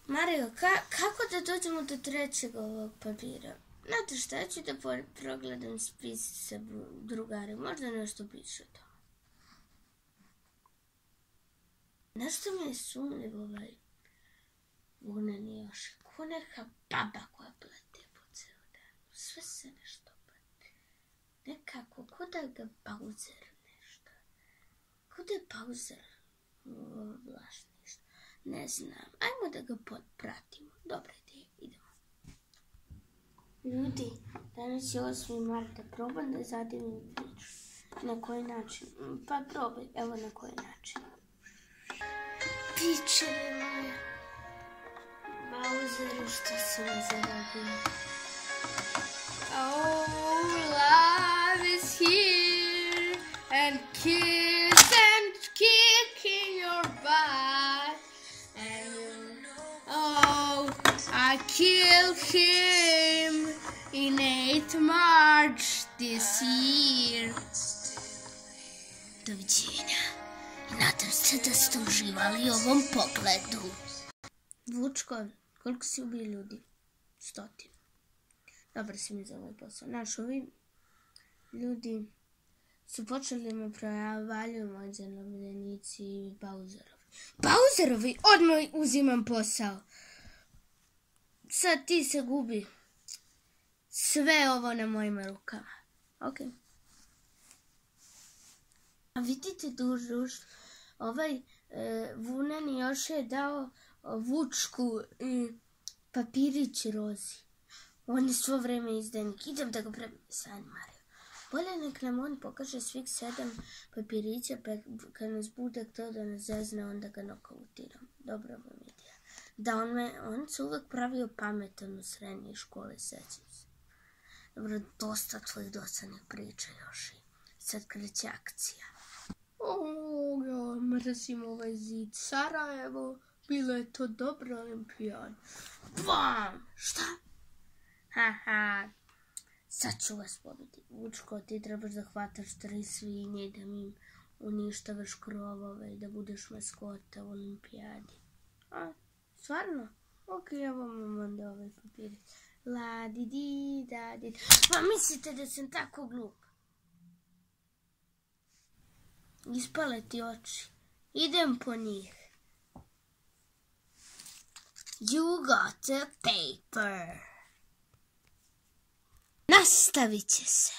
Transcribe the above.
Mario, kako da dođemo do trećeg ovog papira? Znate šta, ja ću da progledam spis sa drugari. Možda nešto piše to. Nešto mi je sumljiv ovaj vuneni još. Ko neka baba koja plete po ceo dan. Sve se nešto plete. Nekako, ko da ga Bowser nešto. Ko da je Bowser vlašništvo. Ne znam. Ajmo da ga pratimo. Dobra ideja. Idemo. Ljudi, danas je 8. marta. Probam da zadivim priču. Na koji način? Pa probaj. Evo na koji način. Pičevi moja. Bowseru, što se me zarabio. Oh, love is here and kiss and kick in your butt. And oh, I killed him in 8th March this year. Doviđenja. Nadam se da ste uživali u ovom pogledu. Vučko, koliko si ubio ljudi? 100. Dobro si mi za ovaj posao. Znaš, ovi ljudi su počeli me provaljuju moji zarobljenici i Bowserovi. Bowserovi, odmah uzimam posao. Sad ti se gubi. Sve ovo na mojim rukama. Okej. A vidite duž, ovaj vuneni još je dao Vučku papirić Rozi. On je svo vreme izdajnik. Idem da ga prebijem Sani Mario. Bolje nek nam on pokaže svih 7 papirića, pa kad nas bude htio da nas zezne, onda ga nokautiram. Dobra vam ideja. Da, on se uvek pravio pametan u srednjoj škole, sećam se. Dobro, dosta tvojih dosadnih priča još i sad kreće akcija. Ja mrzim ovaj zid. Sarajevo, bilo je to dobra olimpijada. Bam! Šta? Haha. Sad ću vas pobiti. Vučko, ti trebaš da hvataš 3 svinje i da mi uništavaš krovove i da budeš maskota u olimpijadi. A, stvarno? Ok, evo vam onda ovaj papir. La di di da di. Pa mislite da sam tako glup? Ispale ti oči. Idem po njih. You got a paper. Nastavit će se.